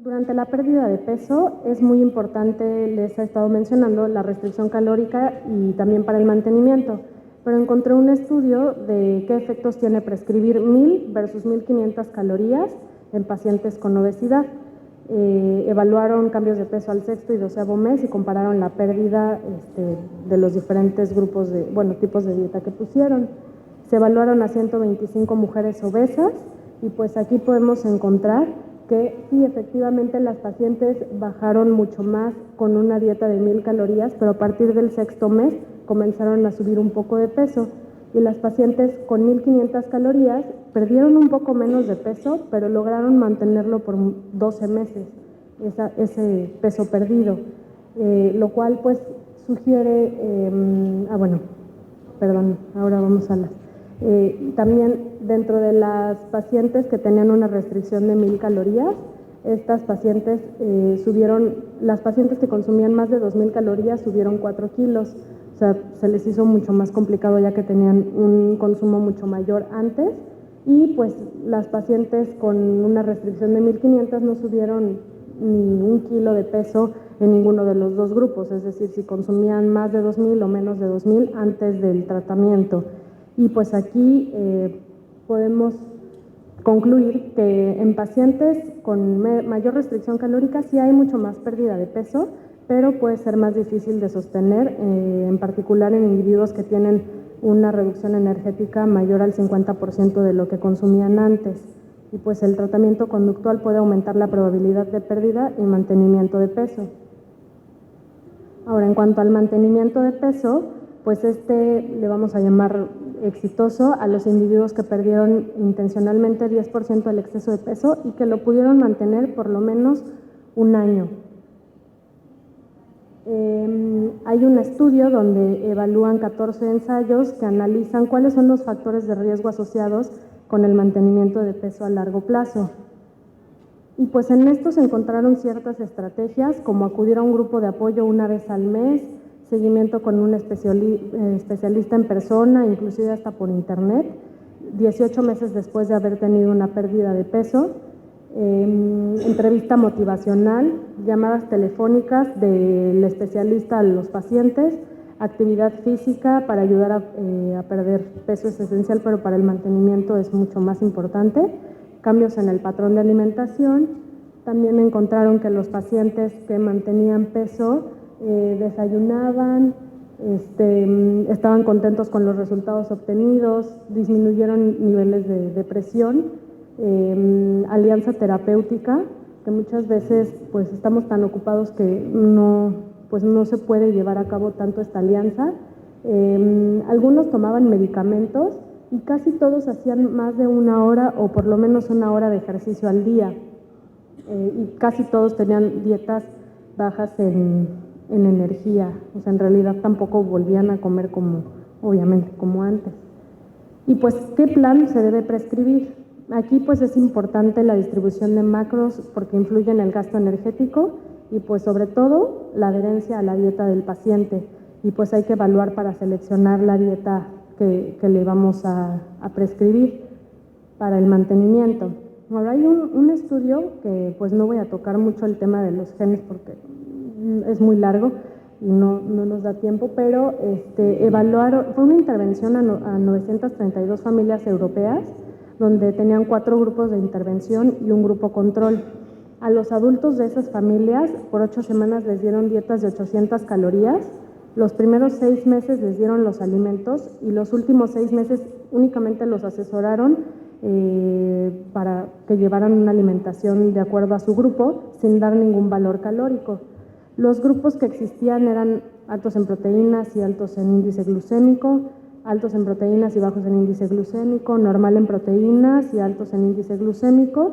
Durante la pérdida de peso es muy importante, les he estado mencionando, la restricción calórica y también para el mantenimiento, pero encontré un estudio de qué efectos tiene prescribir 1000 versus 1500 calorías en pacientes con obesidad. Evaluaron cambios de peso al sexto y 12º mes y compararon la pérdida de los diferentes grupos tipos de dieta que pusieron. Se evaluaron a 125 mujeres obesas y pues aquí podemos encontrar que sí, efectivamente las pacientes bajaron mucho más con una dieta de 1000 calorías, pero a partir del sexto mes comenzaron a subir un poco de peso. Y las pacientes con 1500 calorías perdieron un poco menos de peso, pero lograron mantenerlo por 12 meses, ese peso perdido, lo cual pues sugiere, ahora vamos a las... también dentro de las pacientes que tenían una restricción de 1000 calorías, estas pacientes las pacientes que consumían más de 2000 calorías subieron 4 kilos, o sea, se les hizo mucho más complicado ya que tenían un consumo mucho mayor antes, y pues las pacientes con una restricción de 1500 no subieron ni un kilo de peso en ninguno de los dos grupos, es decir, si consumían más de 2000 o menos de 2000 antes del tratamiento. Y pues aquí podemos concluir que en pacientes con mayor restricción calórica sí hay mucho más pérdida de peso, pero puede ser más difícil de sostener, en particular en individuos que tienen una reducción energética mayor al 50% de lo que consumían antes. Y pues el tratamiento conductual puede aumentar la probabilidad de pérdida y mantenimiento de peso. Ahora, en cuanto al mantenimiento de peso, pues le vamos a llamar exitoso a los individuos que perdieron intencionalmente 10% del exceso de peso y que lo pudieron mantener por lo menos un año. Hay un estudio donde evalúan 14 ensayos que analizan cuáles son los factores de riesgo asociados con el mantenimiento de peso a largo plazo. Y pues en esto se encontraron ciertas estrategias como acudir a un grupo de apoyo una vez al mes, seguimiento con un especialista en persona, inclusive hasta por internet, 18 meses después de haber tenido una pérdida de peso, entrevista motivacional, llamadas telefónicas del especialista a los pacientes, actividad física para ayudar a perder peso es esencial, pero para el mantenimiento es mucho más importante, cambios en el patrón de alimentación. También encontraron que los pacientes que mantenían peso desayunaban, estaban contentos con los resultados obtenidos, disminuyeron niveles de depresión, alianza terapéutica, que muchas veces pues estamos tan ocupados que no se puede llevar a cabo tanto esta alianza. Algunos tomaban medicamentos y casi todos hacían más de 1 hora o por lo menos 1 hora de ejercicio al día, y casi todos tenían dietas bajas en energía, o sea, en realidad tampoco volvían a comer obviamente como antes. Y pues, ¿qué plan se debe prescribir? Aquí pues es importante la distribución de macros porque influye en el gasto energético y pues sobre todo la adherencia a la dieta del paciente, y pues hay que evaluar para seleccionar la dieta que le vamos a prescribir para el mantenimiento. Ahora hay un estudio que pues no voy a tocar mucho el tema de los genes porque es muy largo y no nos da tiempo, pero fue una intervención a 932 familias europeas donde tenían 4 grupos de intervención y un grupo control. A los adultos de esas familias por 8 semanas les dieron dietas de 800 calorías, los primeros 6 meses les dieron los alimentos y los últimos 6 meses únicamente los asesoraron para que llevaran una alimentación de acuerdo a su grupo sin dar ningún valor calórico. Los grupos que existían eran altos en proteínas y altos en índice glucémico, altos en proteínas y bajos en índice glucémico, normal en proteínas y altos en índice glucémico,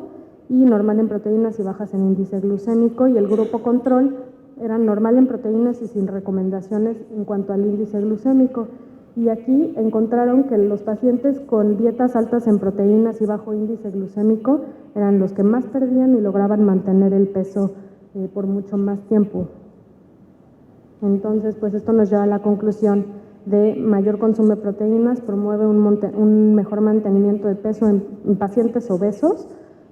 y normal en proteínas y bajas en índice glucémico, y el grupo control era normal en proteínas y sin recomendaciones en cuanto al índice glucémico. Y aquí encontraron que los pacientes con dietas altas en proteínas y bajo índice glucémico eran los que más perdían y lograban mantener el peso por mucho más tiempo. Entonces, pues esto nos lleva a la conclusión de mayor consumo de proteínas promueve un mejor mantenimiento de peso en pacientes obesos,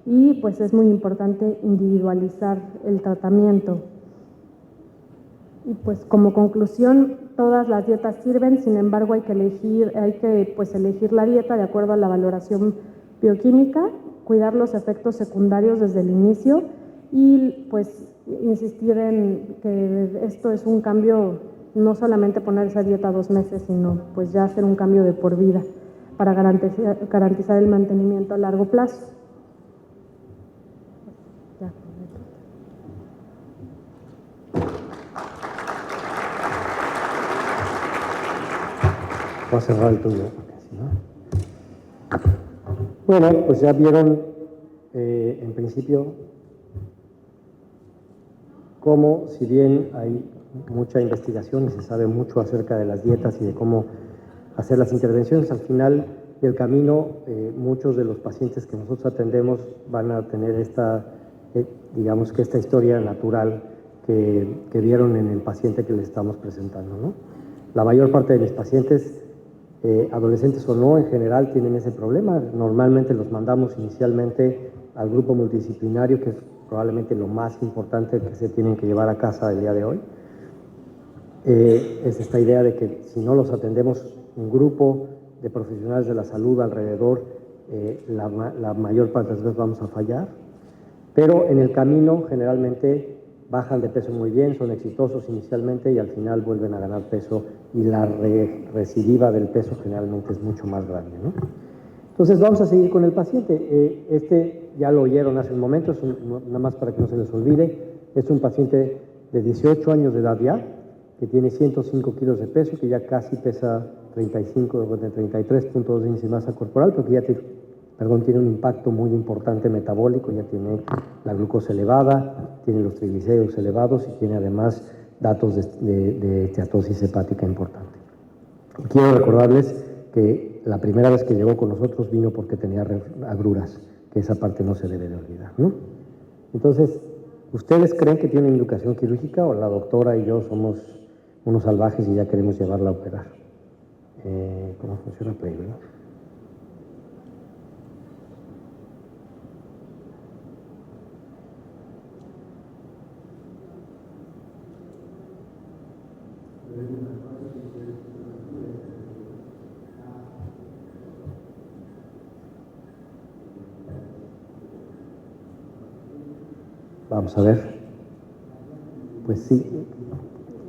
y pues es muy importante individualizar el tratamiento. Y pues como conclusión, todas las dietas sirven, sin embargo hay que elegir la dieta de acuerdo a la valoración bioquímica, cuidar los efectos secundarios desde el inicio y pues insistir en que esto es un cambio, no solamente poner esa dieta 2 meses, sino pues ya hacer un cambio de por vida para garantizar el mantenimiento a largo plazo. Ya. Voy a cerrar el tuyo, porque si no. Bueno, pues ya vieron en principio cómo, si bien hay mucha investigación y se sabe mucho acerca de las dietas y de cómo hacer las intervenciones, al final del camino muchos de los pacientes que nosotros atendemos van a tener digamos que esta historia natural que vieron en el paciente que les estamos presentando, ¿no? La mayor parte de mis pacientes, adolescentes o no, en general tienen ese problema. Normalmente los mandamos inicialmente al grupo multidisciplinario, que es probablemente lo más importante que se tienen que llevar a casa el día de hoy. Es esta idea de que si no los atendemos un grupo de profesionales de la salud alrededor, la mayor parte de las veces vamos a fallar. Pero en el camino generalmente bajan de peso muy bien, son exitosos inicialmente y al final vuelven a ganar peso y la recidiva del peso generalmente es mucho más grande, ¿no? Entonces vamos a seguir con el paciente. Ya lo oyeron hace un momento, nada más para que no se les olvide, es un paciente de 18 años de edad ya, que tiene 105 kilos de peso, que ya casi pesa 33.2 de índice de masa corporal, porque ya tiene un impacto muy importante metabólico, ya tiene la glucosa elevada, tiene los triglicéridos elevados y tiene además datos de esteatosis hepática importante. Y quiero recordarles que la primera vez que llegó con nosotros vino porque tenía agruras, que esa parte no se debe de olvidar, ¿no? Entonces, ¿ustedes creen que tiene indicación quirúrgica o la doctora y yo somos unos salvajes y ya queremos llevarla a operar? ¿Cómo funciona Play, verdad? Vamos a ver. Pues sí,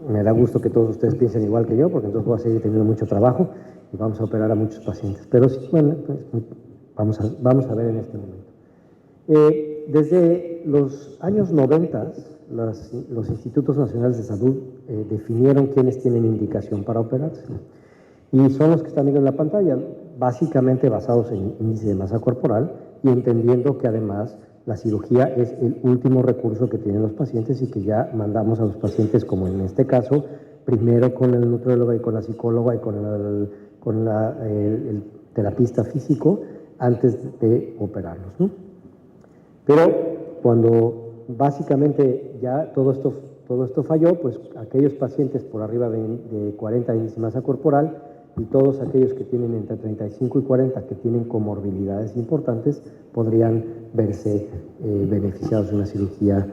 me da gusto que todos ustedes piensen igual que yo, porque entonces voy a seguir teniendo mucho trabajo y vamos a operar a muchos pacientes. Pero sí, bueno, pues vamos a ver en este momento. Desde los años 90, los institutos nacionales de salud definieron quiénes tienen indicación para operarse. Y son los que están viendo en la pantalla, básicamente basados en índice de masa corporal y entendiendo que además la cirugía es el último recurso que tienen los pacientes y que ya mandamos a los pacientes, como en este caso, primero con el nutriólogo y con la psicóloga y con el terapista físico antes de operarlos, ¿no? Pero cuando básicamente ya todo esto falló, pues aquellos pacientes por arriba de 40 de índice de masa corporal y todos aquellos que tienen entre 35 y 40 que tienen comorbilidades importantes podrían verse beneficiados de una cirugía.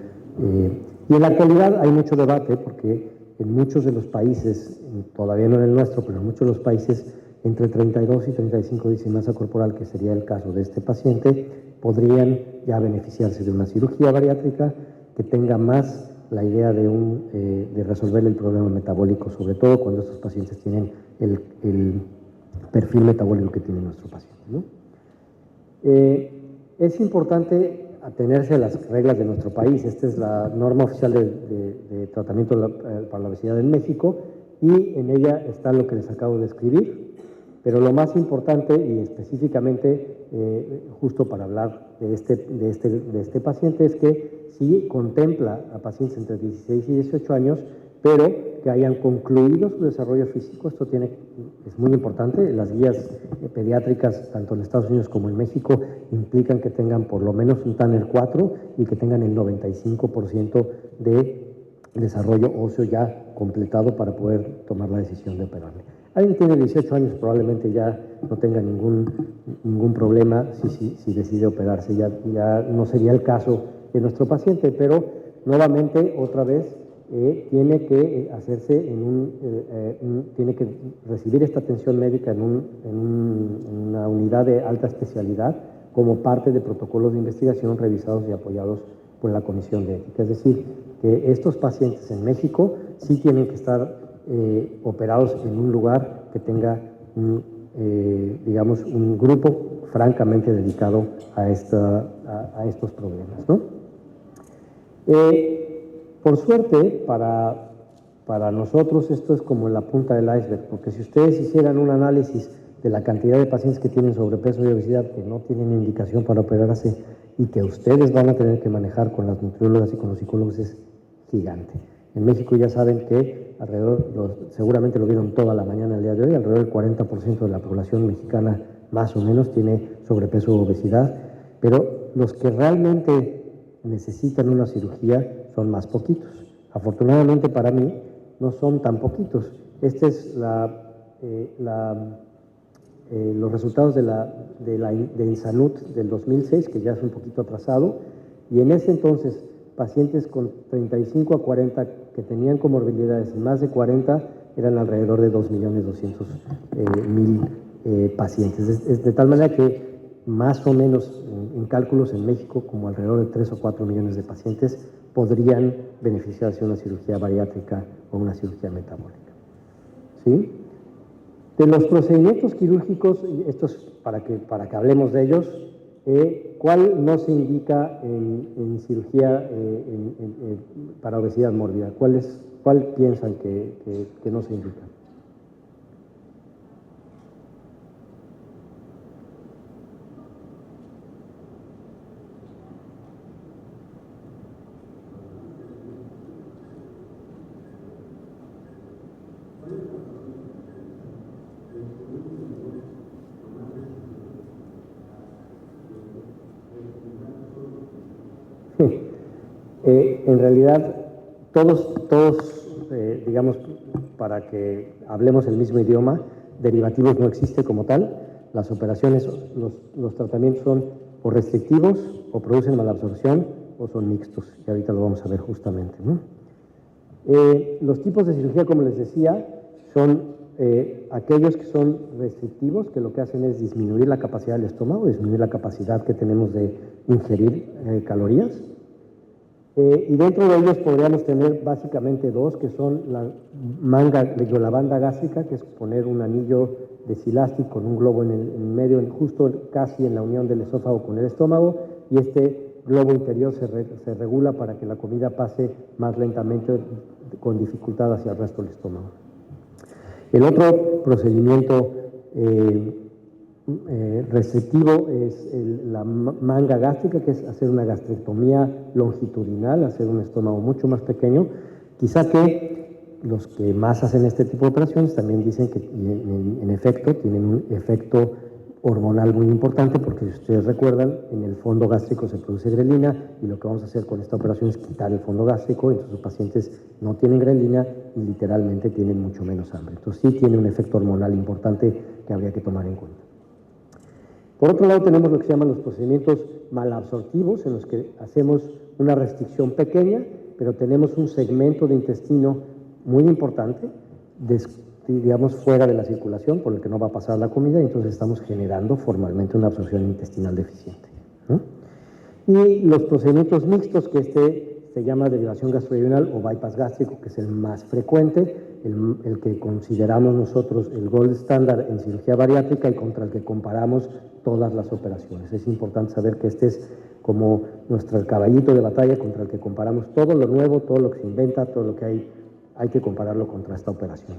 Y en la actualidad hay mucho debate porque en muchos de los países, todavía no en el nuestro, pero en muchos de los países entre 32 y 35 de índice de masa corporal, que sería el caso de este paciente, podrían ya beneficiarse de una cirugía bariátrica que tenga más la idea de resolver el problema metabólico, sobre todo cuando estos pacientes tienen el perfil metabólico que tiene nuestro paciente, ¿no? Es importante atenerse a las reglas de nuestro país. Esta es la norma oficial de tratamiento para la obesidad en México y en ella está lo que les acabo de escribir. Pero lo más importante y específicamente, justo para hablar de este paciente, es que sí contempla a pacientes entre 16 y 18 años, pero que hayan concluido su desarrollo físico. Esto es muy importante. Las guías pediátricas, tanto en Estados Unidos como en México, implican que tengan por lo menos un Tanner 4 y que tengan el 95% de desarrollo óseo ya completado para poder tomar la decisión de operarle. Alguien que tiene 18 años probablemente ya no tenga ningún problema si decide operarse, ya no sería el caso de nuestro paciente, pero nuevamente, otra vez, tiene que hacerse tiene que recibir esta atención médica en una unidad de alta especialidad como parte de protocolos de investigación revisados y apoyados por la Comisión de Ética. Es decir, que estos pacientes en México sí tienen que estar operados en un lugar que tenga digamos, un grupo francamente dedicado a estos problemas, ¿no? Por suerte, para nosotros esto es como la punta del iceberg, porque si ustedes hicieran un análisis de la cantidad de pacientes que tienen sobrepeso y obesidad que no tienen indicación para operarse y que ustedes van a tener que manejar con las nutriólogas y con los psicólogos, es gigante. En México ya saben que seguramente lo vieron toda la mañana el día de hoy, alrededor del 40% de la población mexicana más o menos tiene sobrepeso o obesidad, pero los que realmente necesitan una cirugía son más poquitos. Afortunadamente para mí no son tan poquitos. Este es los resultados de INSANUT del 2006, que ya es un poquito atrasado, y en ese entonces pacientes con 35 a 40 que tenían comorbilidades, más de 40, eran alrededor de 2.200.000 pacientes. De tal manera que más o menos en cálculos en México, como alrededor de 3 o 4 millones de pacientes podrían beneficiarse de una cirugía bariátrica o una cirugía metabólica. ¿Sí? De los procedimientos quirúrgicos, esto es para que hablemos de ellos, ¿cuál no se indica en cirugía para obesidad mórbida? ¿Cuál piensan que no se indica? En realidad, todos digamos, para que hablemos el mismo idioma, derivativos no existe como tal. Las operaciones, los tratamientos son o restrictivos, o producen malabsorción, o son mixtos, y ahorita lo vamos a ver justamente, ¿no? Los tipos de cirugía, como les decía, son aquellos que son restrictivos, que lo que hacen es disminuir la capacidad del estómago, disminuir la capacidad que tenemos de ingerir calorías. Y dentro de ellos podríamos tener básicamente dos, que son la banda gástrica, que es poner un anillo deshilástico con un globo en medio, justo casi en la unión del esófago con el estómago, y este globo interior se regula para que la comida pase más lentamente con dificultad hacia el resto del estómago. El otro procedimiento restrictivo es la manga gástrica, que es hacer una gastrectomía longitudinal, hacer un estómago mucho más pequeño. Quizá que los que más hacen este tipo de operaciones también dicen que en efecto tienen un efecto hormonal muy importante, porque si ustedes recuerdan, en el fondo gástrico se produce grelina, y lo que vamos a hacer con esta operación es quitar el fondo gástrico, entonces los pacientes no tienen grelina y literalmente tienen mucho menos hambre. Entonces sí tiene un efecto hormonal importante que habría que tomar en cuenta. Por otro lado, tenemos lo que se llaman los procedimientos malabsortivos, en los que hacemos una restricción pequeña, pero tenemos un segmento de intestino muy importante, digamos, fuera de la circulación, por el que no va a pasar la comida, y entonces estamos generando formalmente una absorción intestinal deficiente, ¿no? Y los procedimientos mixtos, que se llama derivación gastroduodenal o bypass gástrico, que es el más frecuente, el que consideramos nosotros el gold standard en cirugía bariátrica y contra el que comparamos todas las operaciones. Es importante saber que este es como nuestro caballito de batalla contra el que comparamos todo lo nuevo, todo lo que se inventa, todo lo que hay que compararlo contra esta operación.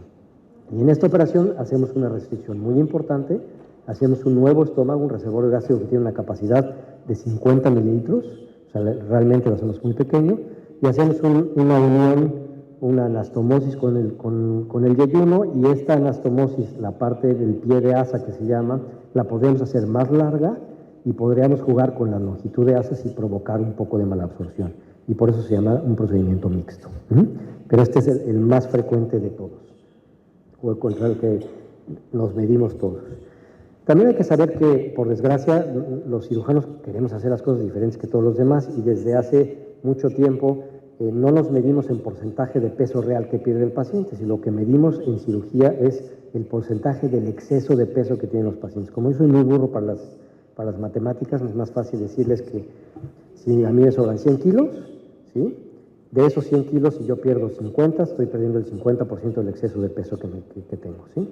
Y en esta operación hacemos una restricción muy importante, hacemos un nuevo estómago, un reservorio gástrico que tiene una capacidad de 50 mililitros, o sea, realmente lo hacemos muy pequeño, y hacemos una unión, una anastomosis con el yeyuno, y esta anastomosis, la parte del pie de asa que se llama, la podemos hacer más larga y podríamos jugar con la longitud de asas y provocar un poco de malabsorción, y por eso se llama un procedimiento mixto. Pero este es el más frecuente de todos, o contra el que nos medimos todos. También hay que saber que, por desgracia, los cirujanos queremos hacer las cosas diferentes que todos los demás y desde hace mucho tiempo no nos medimos en porcentaje de peso real que pierde el paciente, sino lo que medimos en cirugía es el porcentaje del exceso de peso que tienen los pacientes. Como yo soy muy burro para las matemáticas, es más fácil decirles que si a mí me sobran 100 kilos, ¿sí? De esos 100 kilos, si yo pierdo 50, estoy perdiendo el 50% del exceso de peso que tengo, ¿sí?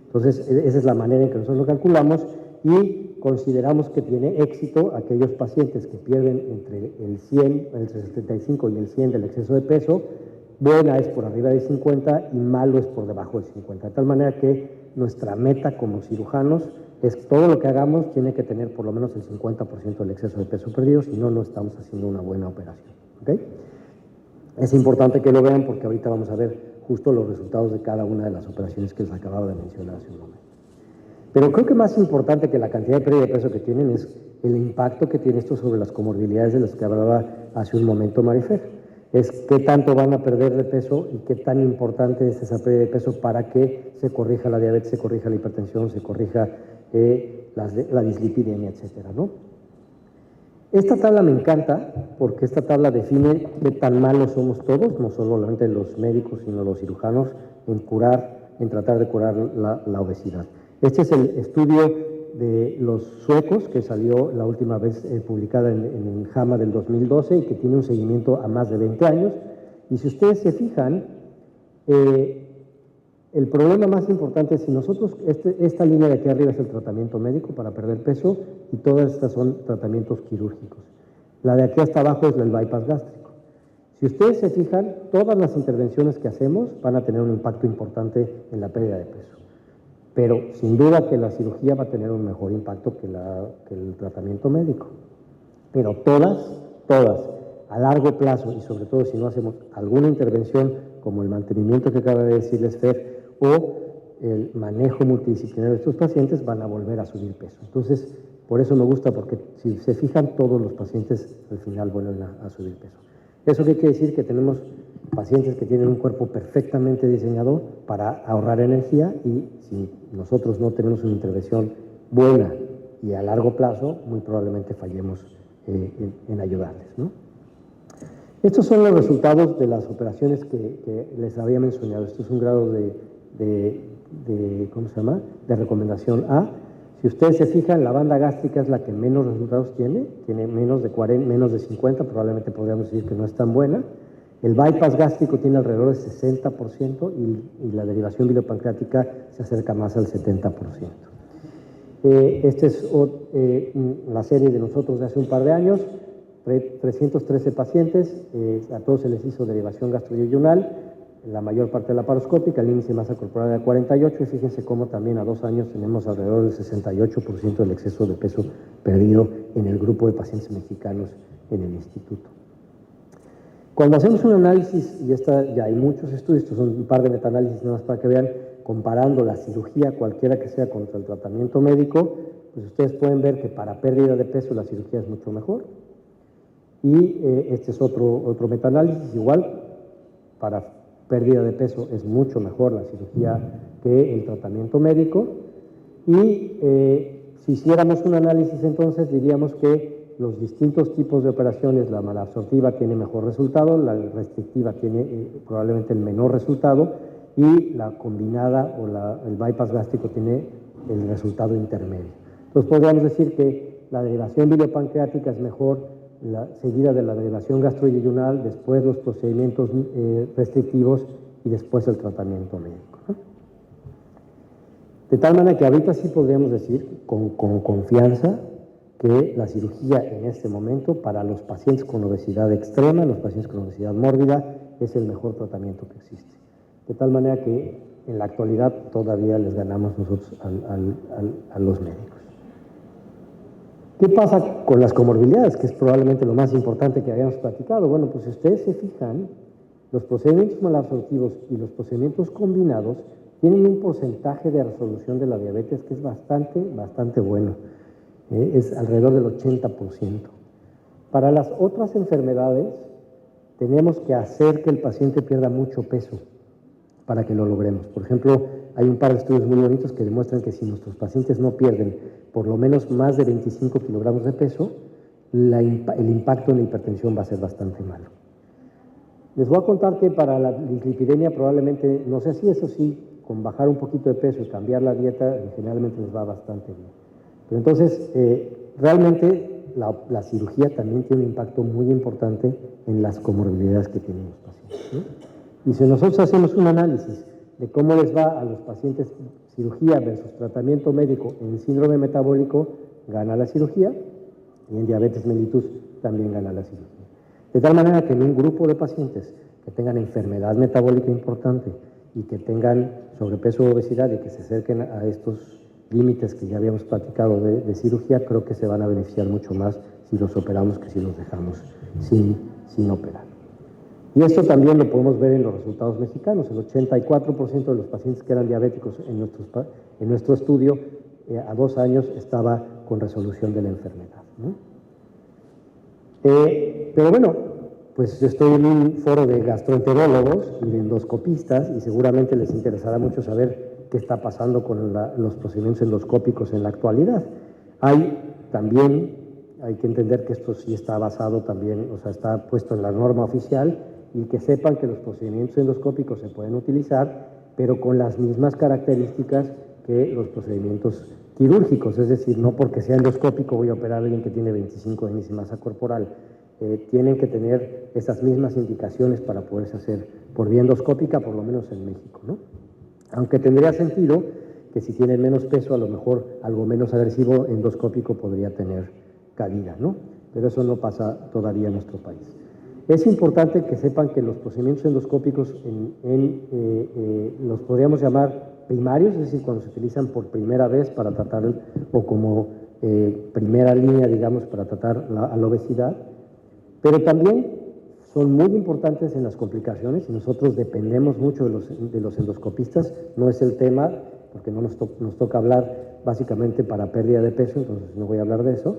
Entonces, esa es la manera en que nosotros lo calculamos y consideramos que tiene éxito aquellos pacientes que pierden entre el 100, el 75 y el 100 del exceso de peso. Buena es por arriba de 50 y malo es por debajo de 50. De tal manera que nuestra meta como cirujanos es todo lo que hagamos tiene que tener por lo menos el 50% del exceso de peso perdido, si no, no estamos haciendo una buena operación. ¿Okay? Es importante que lo vean porque ahorita vamos a ver justo los resultados de cada una de las operaciones que les acababa de mencionar hace un momento. Pero creo que más importante que la cantidad de pérdida de peso que tienen es el impacto que tiene esto sobre las comorbilidades de las que hablaba hace un momento Marifer. Es qué tanto van a perder de peso y qué tan importante es esa pérdida de peso para que se corrija la diabetes, se corrija la hipertensión, se corrija la dislipidemia, etcétera, ¿no? Esta tabla me encanta porque esta tabla define qué tan malos somos todos, no solamente los médicos, sino los cirujanos, en tratar de curar la obesidad. Este es el estudio de los suecos que salió la última vez publicada en JAMA del 2012 y que tiene un seguimiento a más de 20 años. Y si ustedes se fijan, el problema más importante es si nosotros, esta línea de aquí arriba es el tratamiento médico para perder peso y todas estas son tratamientos quirúrgicos. La de aquí hasta abajo es el bypass gástrico. Si ustedes se fijan, todas las intervenciones que hacemos van a tener un impacto importante en la pérdida de peso. Pero sin duda que la cirugía va a tener un mejor impacto que el tratamiento médico. Pero todas, a largo plazo y sobre todo si no hacemos alguna intervención como el mantenimiento que acaba de decirles Fer o el manejo multidisciplinario de estos pacientes van a volver a subir peso. Entonces, por eso me gusta porque si se fijan todos los pacientes al final vuelven a subir peso. ¿Eso qué quiere decir? Que tenemos pacientes que tienen un cuerpo perfectamente diseñado para ahorrar energía y si nosotros no tenemos una intervención buena y a largo plazo, muy probablemente fallemos en ayudarles, ¿no? Estos son los resultados de las operaciones que les había mencionado. Esto es un grado ¿cómo se llama? De recomendación A. Si ustedes se fijan, la banda gástrica es la que menos resultados tiene menos de 40, menos de 50, probablemente podríamos decir que no es tan buena. El bypass gástrico tiene alrededor del 60% y la derivación biliopancreática se acerca más al 70%. Esta es la serie de nosotros de hace un par de años, 313 pacientes, a todos se les hizo derivación gastroyeyunal, la mayor parte de la laparoscópica, el índice de masa corporal era 48 y fíjense cómo también a 2 años tenemos alrededor del 68% del exceso de peso perdido en el grupo de pacientes mexicanos en el instituto. Cuando hacemos un análisis, y ya hay muchos estudios, estos son un par de metaanálisis nada más para que vean, comparando la cirugía cualquiera que sea contra el tratamiento médico, pues ustedes pueden ver que para pérdida de peso la cirugía es mucho mejor. Y este es otro metaanálisis, igual, para pérdida de peso es mucho mejor la cirugía que el tratamiento médico. Y si hiciéramos un análisis entonces diríamos que los distintos tipos de operaciones, la malabsortiva tiene mejor resultado, la restrictiva tiene probablemente el menor resultado y la combinada o el bypass gástrico tiene el resultado intermedio. Entonces podríamos decir que la derivación biliopancreática es mejor, seguida de la derivación gastroyeyunal, después los procedimientos restrictivos y después el tratamiento médico, ¿no? De tal manera que ahorita sí podríamos decir con confianza que la cirugía en este momento para los pacientes con obesidad extrema, los pacientes con obesidad mórbida, es el mejor tratamiento que existe. De tal manera que en la actualidad todavía les ganamos nosotros a los médicos. ¿Qué pasa con las comorbilidades? Que es probablemente lo más importante que habíamos platicado. Bueno, pues si ustedes se fijan, los procedimientos malabsortivos y los procedimientos combinados tienen un porcentaje de resolución de la diabetes que es bastante bueno. Es alrededor del 80%. Para las otras enfermedades, tenemos que hacer que el paciente pierda mucho peso para que lo logremos. Por ejemplo, hay un par de estudios muy bonitos que demuestran que si nuestros pacientes no pierden por lo menos más de 25 kilogramos de peso, el impacto en la hipertensión va a ser bastante malo. Les voy a contar que para la dislipidemia probablemente no sea así, eso sí, con bajar un poquito de peso y cambiar la dieta, generalmente les va bastante bien. Pero entonces, realmente la cirugía también tiene un impacto muy importante en las comorbilidades que tienen los pacientes, ¿no? Y si nosotros hacemos un análisis de cómo les va a los pacientes cirugía versus tratamiento médico en síndrome metabólico, gana la cirugía, y en diabetes mellitus también gana la cirugía. De tal manera que en un grupo de pacientes que tengan enfermedad metabólica importante y que tengan sobrepeso o obesidad y que se acerquen a estos límites que ya habíamos platicado de cirugía, creo que se van a beneficiar mucho más si los operamos que si los dejamos sin operar. Y esto también lo podemos ver en los resultados mexicanos. El 84% de los pacientes que eran diabéticos en nuestro estudio a 2 años estaba con resolución de la enfermedad, ¿no? Pero bueno, pues yo estoy en un foro de gastroenterólogos y de endoscopistas y seguramente les interesará mucho saber qué está pasando con los procedimientos endoscópicos en la actualidad. También hay que entender que esto sí está basado también, o sea, está puesto en la norma oficial, y que sepan que los procedimientos endoscópicos se pueden utilizar, pero con las mismas características que los procedimientos quirúrgicos, es decir, no porque sea endoscópico voy a operar a alguien que tiene 25 de índice de masa corporal. Tienen que tener esas mismas indicaciones para poderse hacer por vía endoscópica, por lo menos en México, ¿no? Aunque tendría sentido que si tienen menos peso, a lo mejor algo menos agresivo endoscópico podría tener cabida, ¿no? Pero eso no pasa todavía en nuestro país. Es importante que sepan que los procedimientos endoscópicos los podríamos llamar primarios, es decir, cuando se utilizan por primera vez para tratar, o como primera línea, digamos, para tratar a la obesidad, pero también son muy importantes en las complicaciones y nosotros dependemos mucho de los endoscopistas. No es el tema, porque no nos toca hablar básicamente para pérdida de peso, entonces no voy a hablar de eso.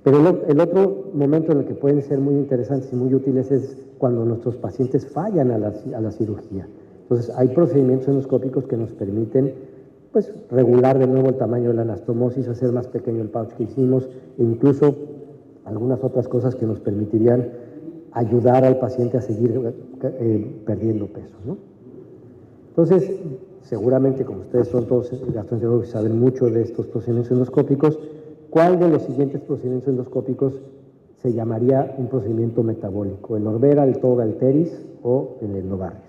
Pero el otro momento en el que pueden ser muy interesantes y muy útiles es cuando nuestros pacientes fallan a la cirugía. Entonces, hay procedimientos endoscópicos que nos permiten, pues, regular de nuevo el tamaño de la anastomosis, hacer más pequeño el pouch que hicimos, e incluso algunas otras cosas que nos permitirían ayudar al paciente a seguir perdiendo peso, ¿no? Entonces, seguramente, como ustedes son todos gastroenterólogos y saben mucho de estos procedimientos endoscópicos, ¿cuál de los siguientes procedimientos endoscópicos se llamaría un procedimiento metabólico? ¿El Orbera, el Toga, el Teris o el Endobarrier?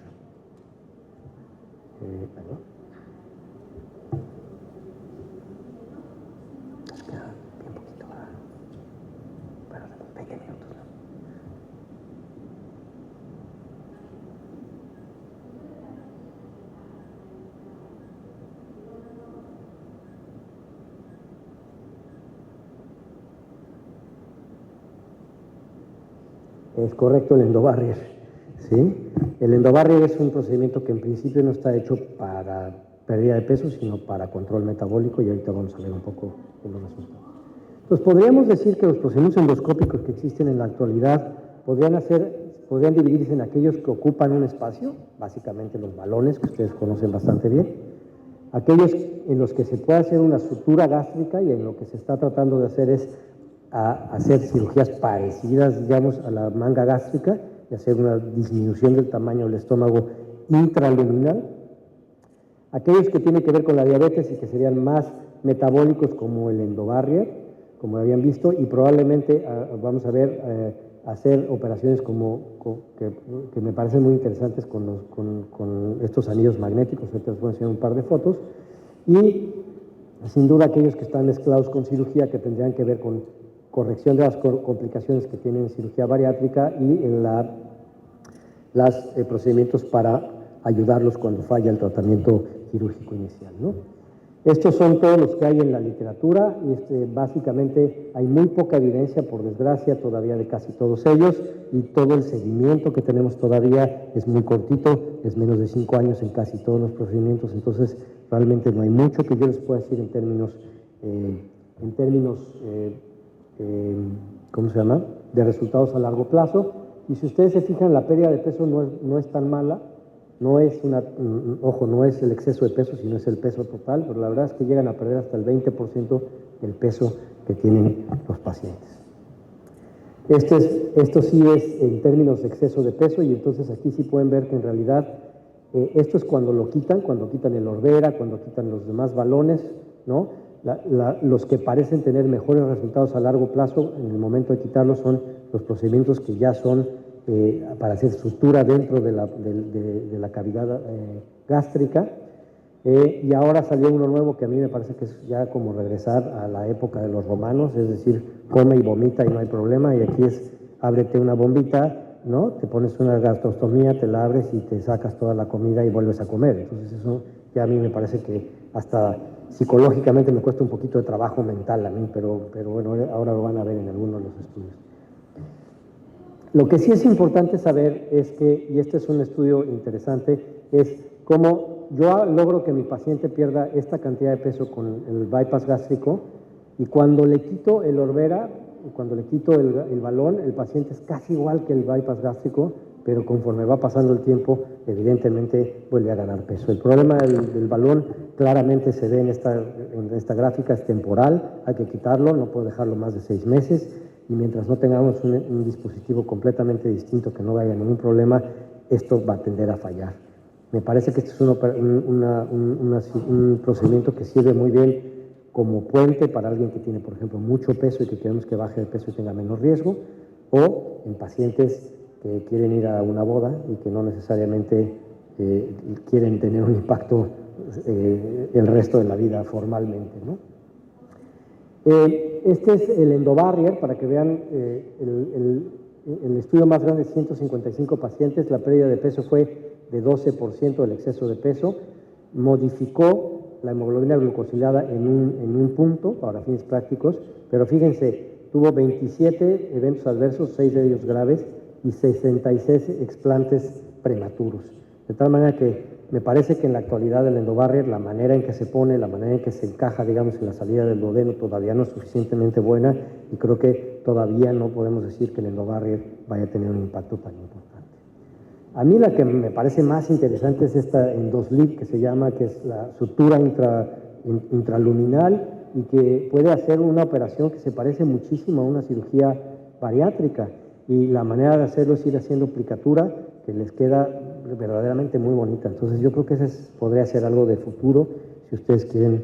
Nos queda bien poquito, ¿verdad? Bueno, 20 minutos, ¿no? Es correcto, el Endobarrier, ¿sí? El Endobarrier es un procedimiento que en principio no está hecho para pérdida de peso, sino para control metabólico, y ahorita vamos a ver un poco de los resultados. Entonces, podríamos decir que los procedimientos endoscópicos que existen en la actualidad podrían dividirse en aquellos que ocupan un espacio, básicamente los balones, que ustedes conocen bastante bien, aquellos en los que se puede hacer una sutura gástrica, y en lo que se está tratando de hacer es hacer cirugías parecidas, digamos, a la manga gástrica y hacer una disminución del tamaño del estómago intraluminal. Aquellos que tienen que ver con la diabetes y que serían más metabólicos, como el Endobarrier, como habían visto, y probablemente vamos a ver hacer operaciones que me parecen muy interesantes con estos anillos magnéticos. Ahorita les voy a enseñar un par de fotos. Y sin duda aquellos que están mezclados con cirugía, que tendrían que ver con corrección de las complicaciones que tienen cirugía bariátrica y los procedimientos para ayudarlos cuando falla el tratamiento quirúrgico inicial, ¿no? Estos son todos los que hay en la literatura, y básicamente hay muy poca evidencia, por desgracia, todavía de casi todos ellos, y todo el seguimiento que tenemos todavía es muy cortito, es menos de 5 años en casi todos los procedimientos, entonces realmente no hay mucho que yo les pueda decir en términos ¿cómo se llama?, de resultados a largo plazo. Y si ustedes se fijan, la pérdida de peso no es tan mala, No es ojo, no es el exceso de peso, sino es el peso total, pero la verdad es que llegan a perder hasta el 20% del peso que tienen los pacientes. Esto sí es en términos de exceso de peso, y entonces aquí sí pueden ver que en realidad esto es cuando quitan el Orbera, cuando quitan los demás balones, ¿no? Los que parecen tener mejores resultados a largo plazo en el momento de quitarlos son los procedimientos que ya son para hacer sutura dentro de la cavidad gástrica. Y ahora salió uno nuevo que a mí me parece que es ya como regresar a la época de los romanos, es decir, come y vomita y no hay problema, y aquí es ábrete una bombita, ¿no? Te pones una gastrostomía, te la abres y te sacas toda la comida y vuelves a comer. Entonces eso ya a mí me parece que hasta psicológicamente me cuesta un poquito de trabajo mental a mí, pero bueno, ahora lo van a ver en algunos de los estudios. Lo que sí es importante saber es que, y este es un estudio interesante, es cómo yo logro que mi paciente pierda esta cantidad de peso con el bypass gástrico, y cuando le quito el Orbera, cuando le quito el balón, el paciente es casi igual que el bypass gástrico, pero conforme va pasando el tiempo, evidentemente vuelve a ganar peso. El problema del balón claramente se ve en esta gráfica, es temporal, hay que quitarlo, no puedo dejarlo más de 6 meses, y mientras no tengamos un dispositivo completamente distinto que no vaya ningún problema, esto va a tender a fallar. Me parece que este es un procedimiento que sirve muy bien como puente para alguien que tiene, por ejemplo, mucho peso y que queremos que baje de peso y tenga menos riesgo, o en pacientes que quieren ir a una boda y que no necesariamente quieren tener un impacto el resto de la vida formalmente, ¿no? Este es el endobarrier, para que vean el estudio más grande, 155 pacientes, la pérdida de peso fue de 12% del exceso de peso, modificó la hemoglobina glucosilada en un punto para fines prácticos, pero fíjense, tuvo 27 eventos adversos, 6 de ellos graves, y 66 explantes prematuros. De tal manera que me parece que en la actualidad el endobarrier, la manera en que se pone, la manera en que se encaja, digamos, en la salida del duodeno todavía no es suficientemente buena, y creo que todavía no podemos decir que el endobarrier vaya a tener un impacto tan importante. A mí la que me parece más interesante es esta Endoslip, que se llama, que es la sutura intraluminal, y que puede hacer una operación que se parece muchísimo a una cirugía bariátrica, y la manera de hacerlo es ir haciendo plicatura, que les queda verdaderamente muy bonita. Entonces yo creo que podría ser algo de futuro, si ustedes quieren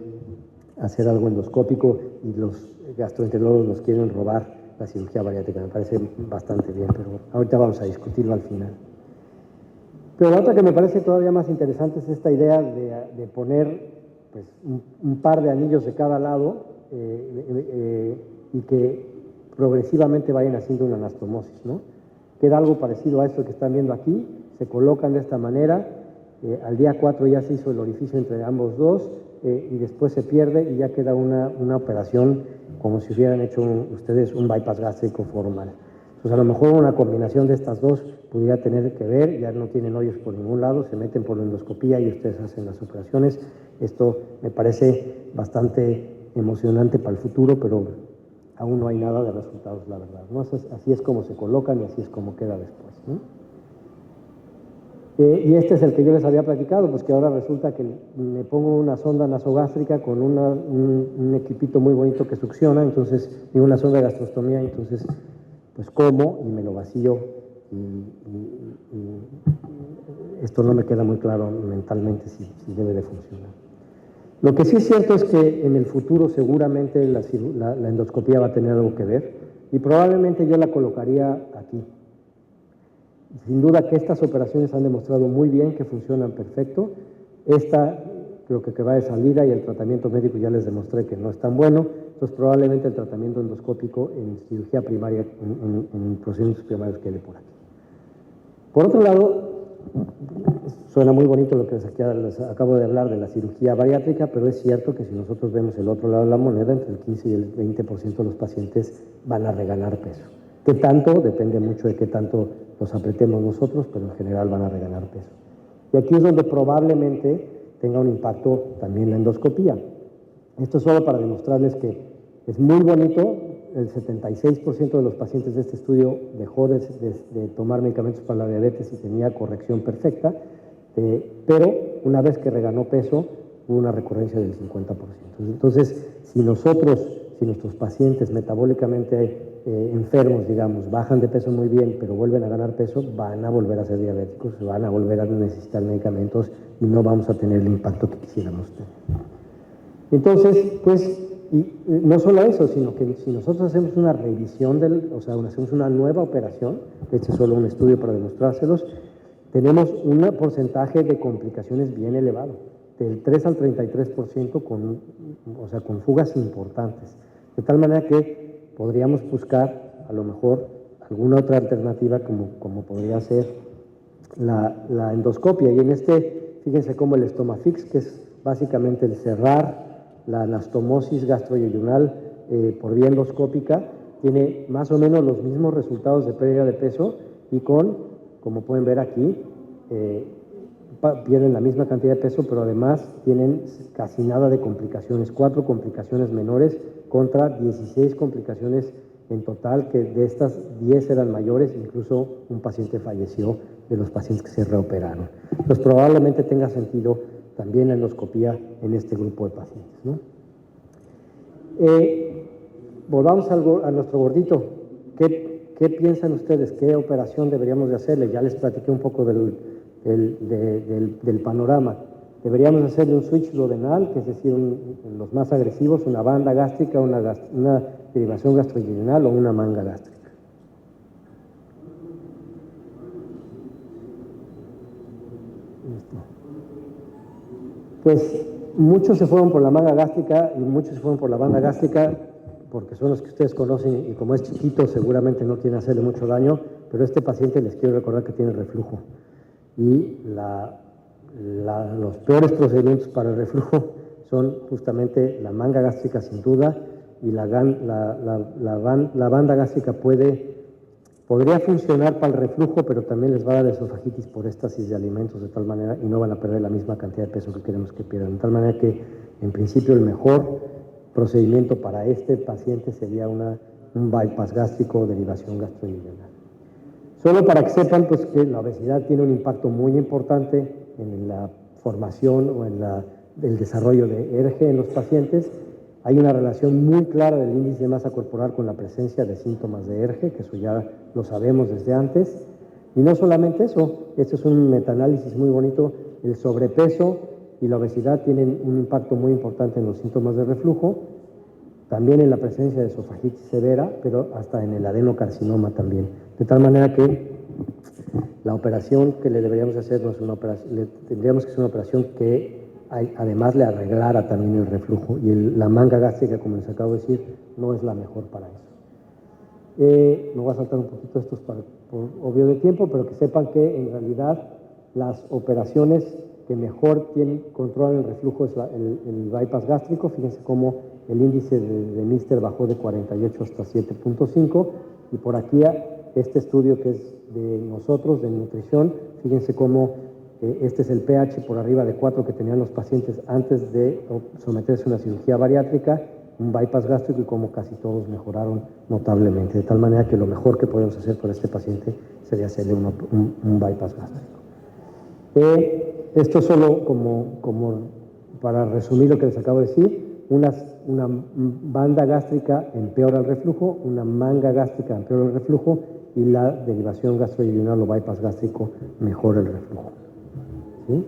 hacer algo endoscópico y los gastroenterólogos nos quieren robar la cirugía bariátrica. Me parece bastante bien, pero ahorita vamos a discutirlo al final. Pero la otra que me parece todavía más interesante es esta idea de poner pues, un par de anillos de cada lado y que progresivamente vayan haciendo una anastomosis, ¿no? Queda algo parecido a esto que están viendo aquí, se colocan de esta manera, al día 4 ya se hizo el orificio entre ambos dos, y después se pierde y ya queda una operación como si hubieran hecho ustedes un bypass gástrico formal. Entonces a lo mejor una combinación de estas dos pudiera tener que ver, ya no tienen hoyos por ningún lado, se meten por la endoscopía y ustedes hacen las operaciones. Esto me parece bastante emocionante para el futuro, pero aún no hay nada de resultados, la verdad, ¿no? Así es como se colocan y así es como queda después, ¿no? Y este es el que yo les había platicado, pues que ahora resulta que me pongo una sonda nasogástrica con un equipito muy bonito que succiona, entonces, y una sonda de gastrostomía, entonces, pues como y me lo vacío, y esto no me queda muy claro mentalmente si debe de funcionar. Lo que sí es cierto es que en el futuro seguramente la endoscopía va a tener algo que ver, y probablemente yo la colocaría aquí. Sin duda que estas operaciones han demostrado muy bien que funcionan perfecto. Esta creo que va de salida, y el tratamiento médico ya les demostré que no es tan bueno, entonces probablemente el tratamiento endoscópico en cirugía primaria, en procedimientos primarios, quede por aquí. Por otro lado, suena muy bonito lo que les acabo de hablar de la cirugía bariátrica, pero es cierto que si nosotros vemos el otro lado de la moneda, entre el 15 y el 20% de los pacientes van a reganar peso. ¿Qué tanto? Depende mucho de qué tanto los apretemos nosotros, pero en general van a reganar peso. Y aquí es donde probablemente tenga un impacto también la endoscopía. Esto es solo para demostrarles que es muy bonito. El 76% de los pacientes de este estudio dejó de tomar medicamentos para la diabetes y tenía corrección perfecta, Pero una vez que reganó peso, hubo una recurrencia del 50%. Entonces, si nuestros pacientes metabólicamente enfermos, digamos, bajan de peso muy bien, pero vuelven a ganar peso, van a volver a ser diabéticos, van a volver a necesitar medicamentos y no vamos a tener el impacto que quisiéramos tener. Entonces, pues, y no solo eso, sino que si nosotros hacemos una revisión, o sea, hacemos una nueva operación, este es solo un estudio para demostrárselos, tenemos un porcentaje de complicaciones bien elevado, del 3 al 33% con fugas importantes. De tal manera que podríamos buscar a lo mejor alguna otra alternativa como podría ser la endoscopia. Y en fíjense cómo el Stomafix, que es básicamente el cerrar la anastomosis gastroyeyunal por vía endoscópica, tiene más o menos los mismos resultados de pérdida de peso y como pueden ver aquí, pierden la misma cantidad de peso, pero además tienen casi nada de complicaciones, 4 complicaciones menores contra 16 complicaciones en total, que de estas 10 eran mayores, incluso un paciente falleció de los pacientes que se reoperaron. Pues probablemente tenga sentido también la endoscopía en este grupo de pacientes, ¿no? Volvamos a nuestro gordito. ¿Qué piensan ustedes? ¿Qué operación deberíamos de hacerle? Ya les platiqué un poco del panorama. Deberíamos hacerle un switch duodenal, que es decir, los más agresivos, una banda gástrica, una derivación gastroyeyunal o una manga gástrica. Pues muchos se fueron por la manga gástrica y muchos se fueron por la banda gástrica porque son los que ustedes conocen y como es chiquito seguramente no quieren hacerle mucho daño, pero este paciente les quiero recordar que tiene reflujo y los peores procedimientos para el reflujo son justamente la manga gástrica sin duda y la banda gástrica podría funcionar para el reflujo, pero también les va a dar esofagitis por éstasis de alimentos de tal manera y no van a perder la misma cantidad de peso que queremos que pierdan. De tal manera que, en principio, el mejor procedimiento para este paciente sería un bypass gástrico o derivación gastroyeyunal. Solo para que sepan pues, que la obesidad tiene un impacto muy importante en la formación o en el desarrollo de ERGE en los pacientes. Hay una relación muy clara del índice de masa corporal con la presencia de síntomas de ERGE, que eso ya lo sabemos desde antes. Y no solamente eso, este es un metaanálisis muy bonito, el sobrepeso y la obesidad tienen un impacto muy importante en los síntomas de reflujo, también en la presencia de esofagitis severa, pero hasta en el adenocarcinoma también. De tal manera que la operación que le deberíamos hacer no es una operación, tendríamos que hacer una operación que además le arreglara también el reflujo y la manga gástrica, como les acabo de decir, no es la mejor para eso. Me voy a saltar un poquito estos por obvio de tiempo, pero que sepan que en realidad las operaciones que mejor controlan el reflujo es el bypass gástrico. Fíjense cómo el índice de Mister bajó de 48 hasta 7.5 y por aquí este estudio que es de nosotros, de nutrición, fíjense cómo este es el pH por arriba de 4 que tenían los pacientes antes de someterse a una cirugía bariátrica, un bypass gástrico y como casi todos mejoraron notablemente. De tal manera que lo mejor que podemos hacer por este paciente sería hacerle un bypass gástrico. Esto es solo como para resumir lo que les acabo de decir. Una banda gástrica empeora el reflujo, una manga gástrica empeora el reflujo y la derivación gastroyeyunal o bypass gástrico mejora el reflujo. ¿Sí?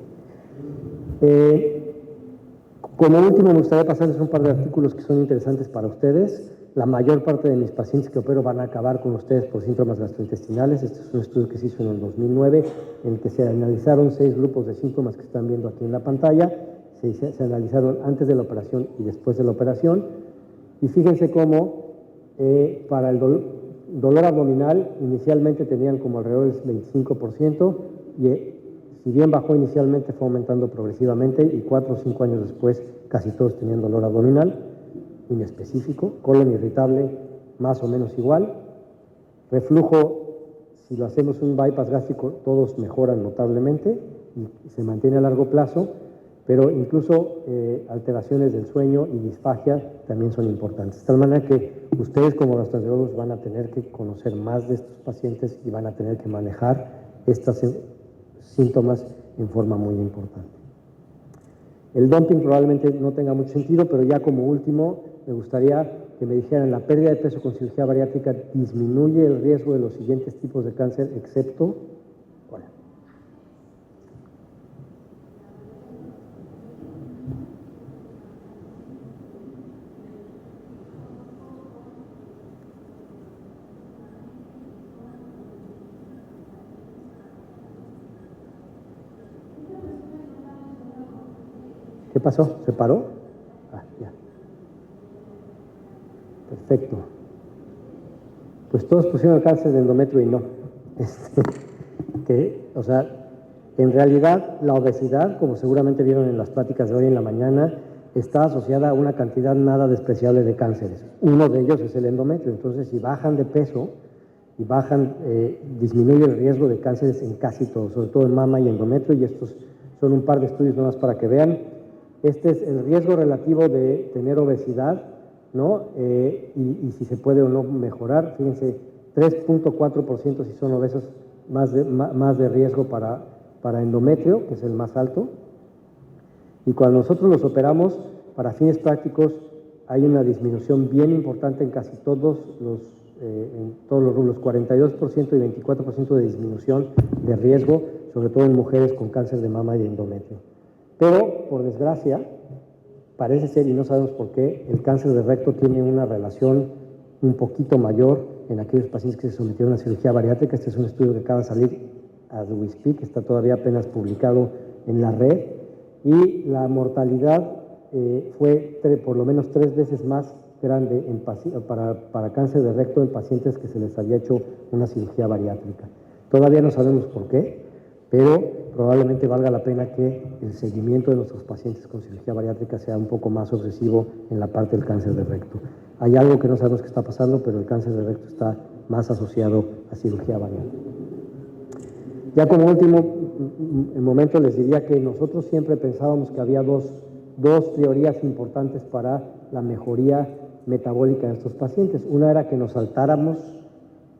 Como último, me gustaría pasarles un par de artículos que son interesantes para ustedes. La mayor parte de mis pacientes que opero van a acabar con ustedes por síntomas gastrointestinales. Este es un estudio que se hizo en el 2009, en el que se analizaron 6 grupos de síntomas que están viendo aquí en la pantalla. Se analizaron antes de la operación y después de la operación. Y fíjense cómo para el dolor abdominal inicialmente tenían como alrededor del 25% y si bien bajó inicialmente, fue aumentando progresivamente y 4 o 5 años después casi todos tenían dolor abdominal inespecífico, colon irritable más o menos igual, reflujo, si lo hacemos un bypass gástrico, todos mejoran notablemente y se mantiene a largo plazo, pero incluso alteraciones del sueño y disfagia también son importantes. De tal manera que ustedes como gastroenterólogos van a tener que conocer más de estos pacientes y van a tener que manejar estas síntomas en forma muy importante. El dumping probablemente no tenga mucho sentido, pero ya como último me gustaría que me dijeran: la pérdida de peso con cirugía bariátrica disminuye el riesgo de los siguientes tipos de cáncer, excepto ¿cuál? ¿Qué pasó? ¿Se paró? Ah, ya. Perfecto. Pues todos pusieron el cáncer de endometrio y no. O sea, en realidad la obesidad, como seguramente vieron en las pláticas de hoy en la mañana, está asociada a una cantidad nada despreciable de cánceres. Uno de ellos es el endometrio. Entonces, si bajan de peso y disminuye el riesgo de cánceres en casi todo, sobre todo en mama y endometrio, y estos son un par de estudios nomás para que vean. Este es el riesgo relativo de tener obesidad, ¿no? Y si se puede o no mejorar. Fíjense, 3.4% si son obesos, más de riesgo para endometrio, que es el más alto. Y cuando nosotros los operamos, para fines prácticos, hay una disminución bien importante en casi todos los rubros, 42% y 24% de disminución de riesgo, sobre todo en mujeres con cáncer de mama y endometrio. Pero, por desgracia, parece ser, y no sabemos por qué, el cáncer de recto tiene una relación un poquito mayor en aquellos pacientes que se sometieron a cirugía bariátrica. Este es un estudio que acaba de salir as we speak, está todavía apenas publicado en la red, y la mortalidad fue por lo menos 3 veces más grande para cáncer de recto en pacientes que se les había hecho una cirugía bariátrica. Todavía no sabemos por qué, pero probablemente valga la pena que el seguimiento de nuestros pacientes con cirugía bariátrica sea un poco más obsesivo en la parte del cáncer de recto. Hay algo que no sabemos qué está pasando, pero el cáncer de recto está más asociado a cirugía bariátrica. Ya como último momento les diría que nosotros siempre pensábamos que había dos teorías importantes para la mejoría metabólica de estos pacientes. Una era que nos saltáramos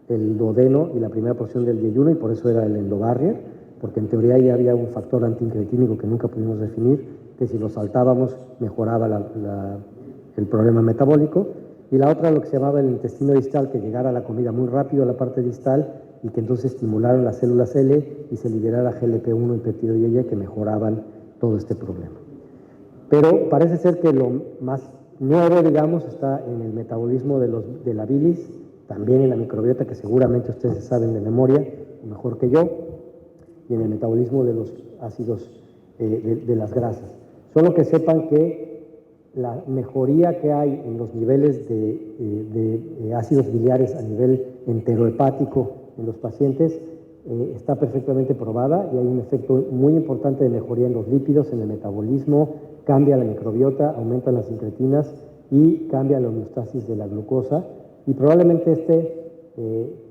el duodeno y la primera porción del yeyuno, y por eso era el endobarrier, porque en teoría ya había un factor antiincretínico que nunca pudimos definir, que si lo saltábamos mejoraba el problema metabólico. Y la otra, lo que se llamaba el intestino distal, que llegara la comida muy rápido a la parte distal y que entonces estimularan las células L y se liberara GLP-1 y péptido IgE, que mejoraban todo este problema. Pero parece ser que lo más nuevo, digamos, está en el metabolismo de la bilis, también en la microbiota, que seguramente ustedes saben de memoria, mejor que yo, y en el metabolismo de los ácidos, de las grasas. Solo que sepan que la mejoría que hay en los niveles de ácidos biliares a nivel enterohepático en los pacientes está perfectamente probada, y hay un efecto muy importante de mejoría en los lípidos, en el metabolismo, cambia la microbiota, aumentan las incretinas y cambia la homeostasis de la glucosa, y probablemente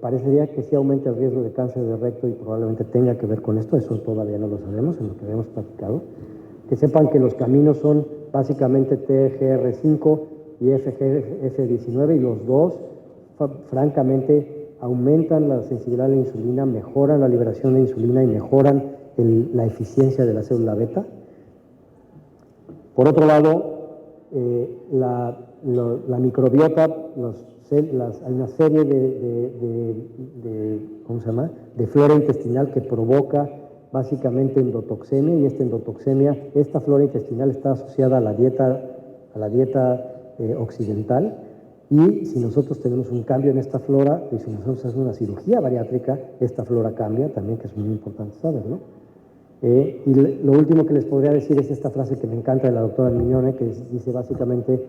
parecería que sí aumenta el riesgo de cáncer de recto y probablemente tenga que ver con esto. Eso todavía no lo sabemos, en lo que habíamos platicado. Que sepan que los caminos son básicamente TGR5 y FGF19, y los dos, francamente, aumentan la sensibilidad a la insulina, mejoran la liberación de insulina y mejoran la eficiencia de la célula beta. Por otro lado, la microbiota, hay una serie de flora intestinal que provoca básicamente endotoxemia, y esta flora intestinal está asociada a la dieta occidental, y si nosotros tenemos un cambio en esta flora, y si nosotros hacemos una cirugía bariátrica, esta flora cambia también, que es muy importante saberlo. Y lo último que les podría decir es esta frase que me encanta de la doctora Mignone, que dice básicamente: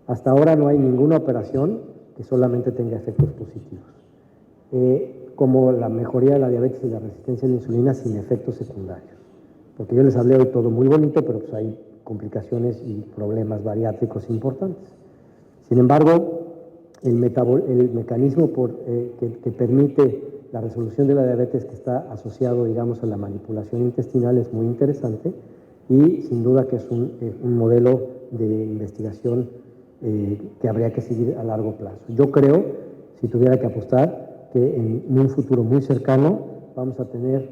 hasta ahora no hay ninguna operación que solamente tenga efectos positivos, como la mejoría de la diabetes y la resistencia a la insulina sin efectos secundarios. Porque yo les hablé hoy todo muy bonito, pero pues hay complicaciones y problemas bariátricos importantes. Sin embargo, el mecanismo que permite la resolución de la diabetes, que está asociado, digamos, a la manipulación intestinal, es muy interesante, y sin duda que es un modelo de investigación que habría que seguir a largo plazo. Yo creo, si tuviera que apostar, que en un futuro muy cercano vamos a tener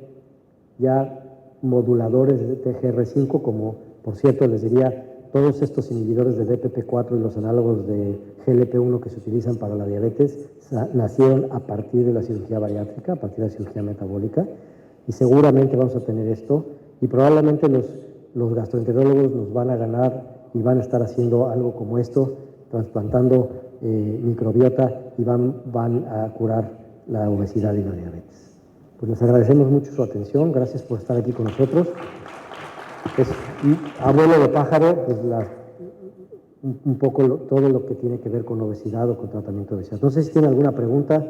ya moduladores de TGR5, como por cierto les diría, todos estos inhibidores de DPP4 y los análogos de GLP1 que se utilizan para la diabetes nacieron a partir de la cirugía bariátrica, a partir de la cirugía metabólica, y seguramente vamos a tener esto, y probablemente los gastroenterólogos nos van a ganar y van a estar haciendo algo como esto, trasplantando microbiota y van a curar la obesidad y la diabetes. Pues les agradecemos mucho su atención, gracias por estar aquí con nosotros. Abuelo de pájaro, pues un poco todo lo que tiene que ver con obesidad o con tratamiento de obesidad. No sé si tiene alguna pregunta.